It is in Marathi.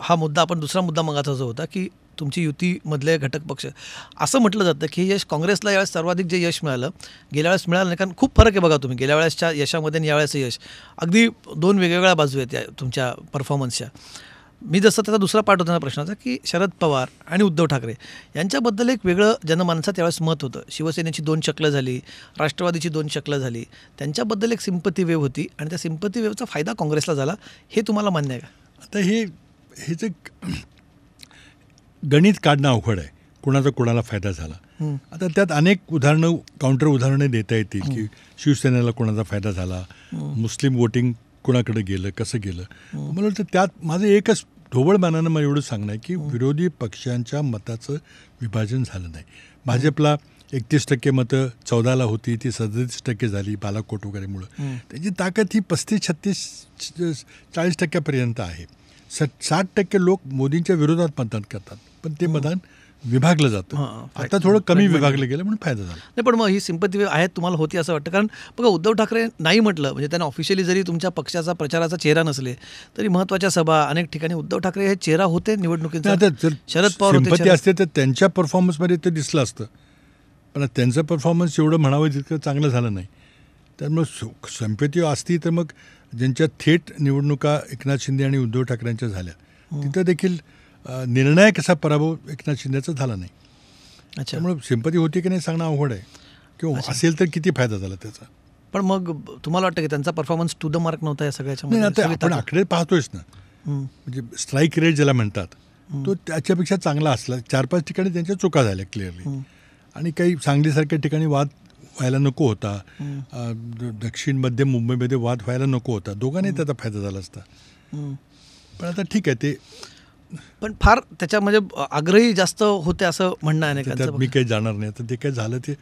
हा मुद्दा आपण दुसरा मुद्दा मगाचा जो होता की तुमची युतीमधले घटक पक्ष असं म्हटलं जातं की हे यश काँग्रेसला यावेळेस सर्वाधिक जे यश मिळालं गेल्या वेळेस मिळालं नाही, कारण खूप फरक आहे बघा. तुम्ही गेल्या वेळेसच्या यशामध्ये आणि यावेळेसचं यश अगदी दोन वेगवेगळ्या बाजू आहेत या तुमच्या परफॉर्मन्सच्या. मी जसं त्याचा दुसरा पार्ट होता ना प्रश्नाचा की शरद पवार आणि उद्धव ठाकरे यांच्याबद्दल एक वेगळं जनमानसात त्यावेळेस मत होतं. शिवसेनेची 2 चक्र झाली, राष्ट्रवादीची 2 चक्र झाली, त्यांच्याबद्दल एक सिम्पती वेव्ह होती आणि त्या सिम्पती वेव्हचा फायदा काँग्रेसला झाला. हे तुम्हाला मान्य आहे का? आता हे जे गणित काढणं अवघड आहे, कुणाचा कुणाला फायदा झाला. आता त्यात अनेक काउंटर उदाहरणं देता येतील की शिवसेनेला कोणाचा फायदा झाला, मुस्लिम वोटिंग कुणाकडे गेलं, कसं गेलं. मला वाटतं त्यात माझं एकच ढोबळमानानं मला एवढं सांगणं आहे की विरोधी पक्षांच्या मताचं विभाजन झालं नाही. भाजपला 31% मतं 14ला होती, ती 37% झाली बालाकोट वगैरेमुळं. त्याची ताकद ही 35-36-40% आहे. 60% लोक मोदींच्या विरोधात मतदान करतात, पण ते मतदान विभागलं जातं. आता थोडं कमी विभागलं गेलं म्हणून फायदा झाला. नाही, पण मग ही सिम्पती आहेत तुम्हाला होती असं वाटतं? कारण बघा उद्धव ठाकरे नाही म्हटलं म्हणजे त्यांना ऑफिशियली जरी तुमच्या पक्षाचा प्रचाराचा चेहरा नसले तरी महत्त्वाच्या सभा अनेक ठिकाणी उद्धव ठाकरे हे चेहरा होते निवडणुकीचा. शरद पवार सिम्पती असते तर त्यांच्या परफॉर्मन्समध्ये ते दिसलं असतं, पण त्यांचं परफॉर्मन्स एवढं म्हणावं तितकं चांगलं झालं नाही. त्यामुळे सिम्पती असती तर मग ज्यांच्या थेट निवडणुका एकनाथ शिंदे आणि उद्धव ठाकरेंच्या झाल्या तिथं देखील निर्णायक असा पराभव एकनाथ शिंदेचा झाला नाही. त्यामुळे सिम्पती होती की नाही सांगणं अवघड आहे, किंवा असेल तर किती फायदा झाला त्याचा. पण मग तुम्हाला वाटतं की त्यांचा परफॉर्मन्स टू द मार्क नव्हता या सगळ्याच्या? नाही, आता आपण आकडे पाहतोयच ना, म्हणजे स्ट्राईक रेट ज्याला म्हणतात तो त्याच्यापेक्षा चांगला असला. 4-5 ठिकाणी त्यांच्या चुका झाल्या क्लिअरली, आणि काही सांगलीसारख्या ठिकाणी वाद व्हायला नको होता, दक्षिण मध्य मुंबईमध्ये वाद व्हायला नको होता, दोघांनी त्याचा फायदा झाला असता. पण आता ठीक आहे, ते पण फार त्याच्या म्हणजे आग्रही जास्त होते असं म्हणणं आहे. मी काही जाणार नाही, आता ते काय झालं ते